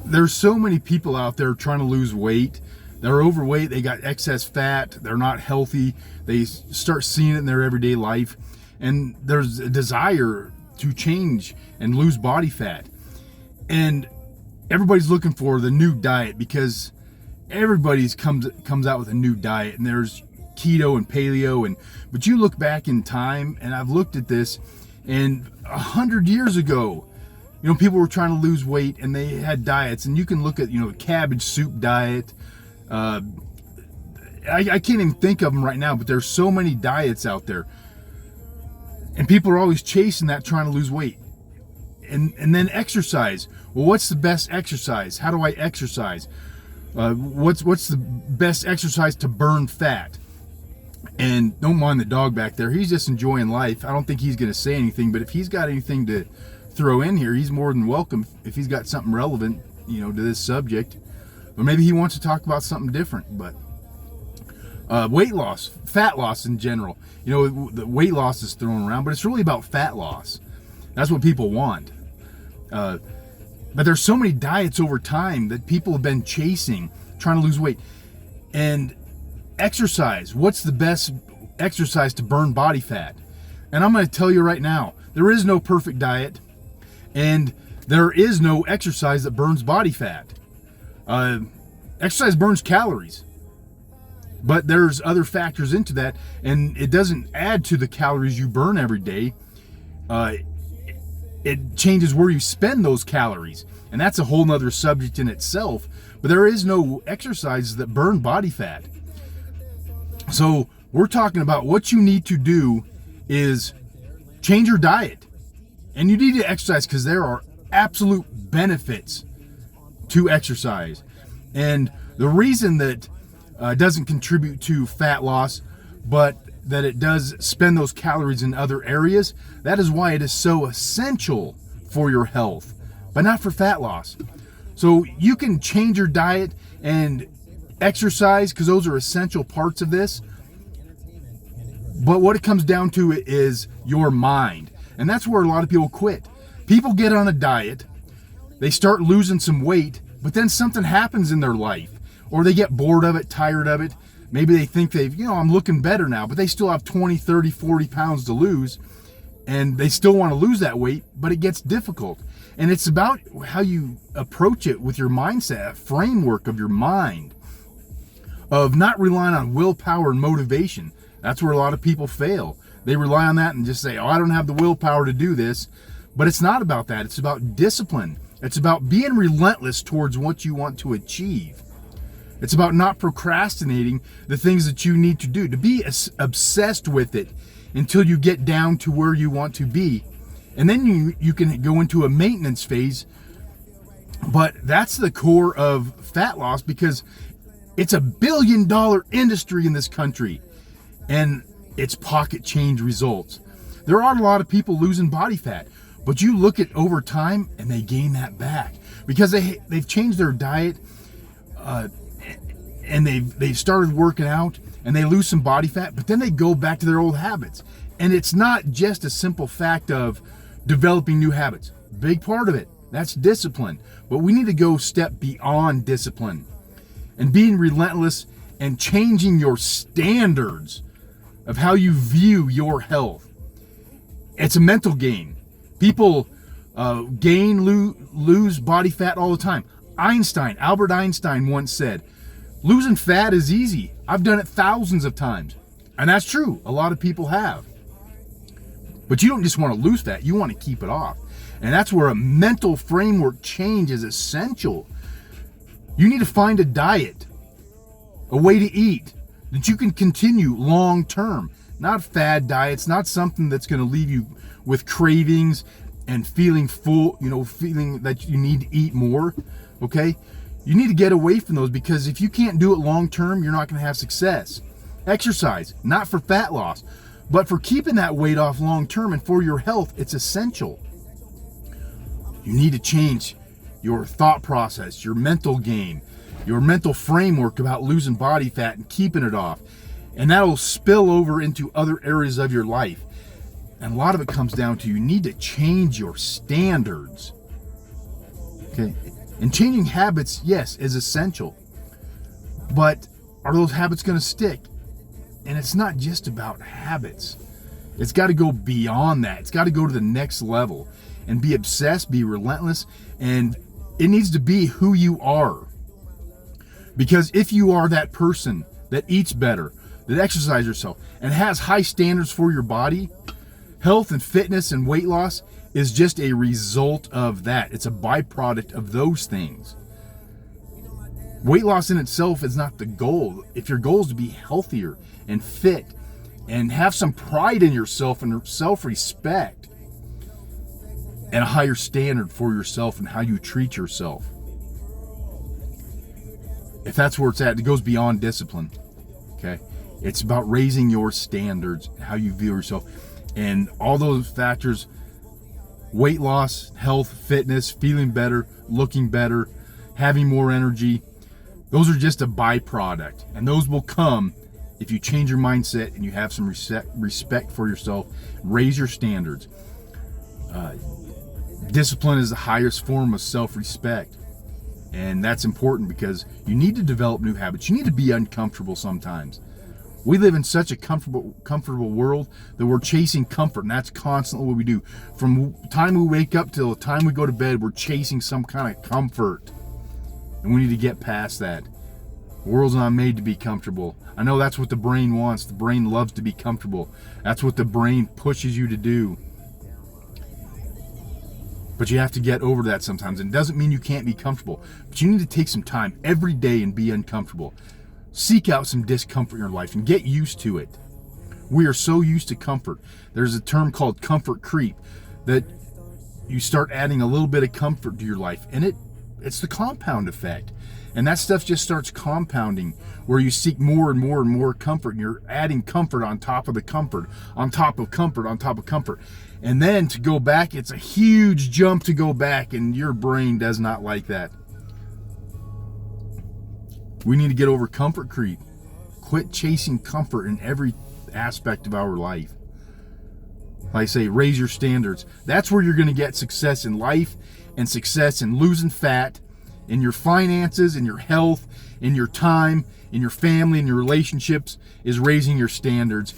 there's so many people out there trying to lose weight. They're overweight, they got excess fat, they're not healthy, they start seeing it in their everyday life, and there's a desire to change and lose body fat. And everybody's looking for the new diet, because everybody's comes out with a new diet, and there's keto and paleo, but you look back in time, and I've looked at this, and 100 years ago, people were trying to lose weight and they had diets, and you can look at, the cabbage soup diet. I can't even think of them right now, but there's so many diets out there, and people are always chasing that, trying to lose weight. And then exercise. Well, what's the best exercise? How do I exercise? What's the best exercise to burn fat? And don't mind the dog back there. He's just enjoying life. I don't think he's going to say anything, but if he's got anything to throw in here, he's more than welcome if he's got something relevant, to this subject. Or maybe he wants to talk about something different. But weight loss, fat loss in general. The weight loss is thrown around, but it's really about fat loss. That's what people want. But there's so many diets over time that people have been chasing, trying to lose weight. And exercise. What's the best exercise to burn body fat? And I'm going to tell you right now, there is no perfect diet, and there is no exercise that burns body fat. Exercise burns calories, but there's other factors into that, and it doesn't add to the calories you burn every day. It changes where you spend those calories, and that's a whole nother subject in itself. But there is no exercises that burn body fat. So we're talking about what you need to do is change your diet, and you need to exercise, because there are absolute benefits to exercise. And the reason that doesn't contribute to fat loss, but that it does spend those calories in other areas, that is why it is so essential for your health, but not for fat loss. So you can change your diet and exercise, because those are essential parts of this. But what it comes down to is your mind. And that's where a lot of people quit. People get on a diet, they start losing some weight, but then something happens in their life, or they get bored of it, tired of it. Maybe they think I'm looking better now, but they still have 20, 30, 40 pounds to lose, and they still want to lose that weight, but it gets difficult. And it's about how you approach it with your mindset, a framework of your mind, of not relying on willpower and motivation. That's where a lot of people fail. They rely on that and just say, I don't have the willpower to do this. But it's not about that. It's about discipline. It's about being relentless towards what you want to achieve. It's about not procrastinating the things that you need to do, to be obsessed with it until you get down to where you want to be. And then you can go into a maintenance phase. But that's the core of fat loss, because it's $1 billion industry in this country, and it's pocket change results. There are a lot of people losing body fat, but you look at over time and they gain that back because they've changed their diet, and they've started working out, and they lose some body fat, but then they go back to their old habits. And it's not just a simple fact of developing new habits. Big part of it, that's discipline. But we need to go step beyond discipline and being relentless and changing your standards of how you view your health. It's a mental game. People lose body fat all the time. Albert Einstein once said, losing fat is easy. I've done it thousands of times. And that's true. A lot of people have. But you don't just want to lose fat. You want to keep it off. And that's where a mental framework change is essential. You need to find a diet, a way to eat that you can continue long term. Not fad diets, not something that's going to leave you with cravings and feeling full, feeling that you need to eat more, okay? You need to get away from those, because if you can't do it long term, you're not going to have success. Exercise, not for fat loss, but for keeping that weight off long term and for your health, it's essential. You need to change your thought process, your mental game, your mental framework about losing body fat and keeping it off. And that will spill over into other areas of your life. And a lot of it comes down to you need to change your standards. Okay? And changing habits, yes, is essential. But are those habits going to stick? And it's not just about habits. It's got to go beyond that. It's got to go to the next level and be obsessed, be relentless, and it needs to be who you are. Because if you are that person that eats better, that exercises yourself, and has high standards for your body, health and fitness and weight loss is just a result of that. It's a byproduct of those things. Weight loss in itself is not the goal. If your goal is to be healthier and fit and have some pride in yourself and self-respect and a higher standard for yourself and how you treat yourself, if that's where it's at, it goes beyond discipline. Okay? It's about raising your standards, how you view yourself, and all those factors: weight loss, health, fitness, feeling better, looking better, having more energy. Those are just a byproduct, and those will come if you change your mindset and you have some respect for yourself, raise your standards. Discipline is the highest form of self-respect, and that's important because you need to develop new habits. You need to be uncomfortable sometimes. We live in such a comfortable world that we're chasing comfort, and that's constantly what we do. From the time we wake up till the time we go to bed, we're chasing some kind of comfort, and we need to get past that. The world's not made to be comfortable. I know that's what the brain wants. The brain loves to be comfortable. That's what the brain pushes you to do. But you have to get over that sometimes. And it doesn't mean you can't be comfortable, but you need to take some time every day and be uncomfortable. Seek out some discomfort in your life and get used to it. We are so used to comfort. There's a term called comfort creep, that you start adding a little bit of comfort to your life, and it's the compound effect. And that stuff just starts compounding, where you seek more and more and more comfort, and you're adding comfort on top of the comfort, on top of comfort, on top of comfort. And then to go back, it's a huge jump to go back, and your brain does not like that. We need to get over comfort creep. Quit chasing comfort in every aspect of our life. Like I say, raise your standards. That's where you're going to get success in life, and success in losing fat, in your finances, in your health, in your time, in your family, in your relationships, is raising your standards.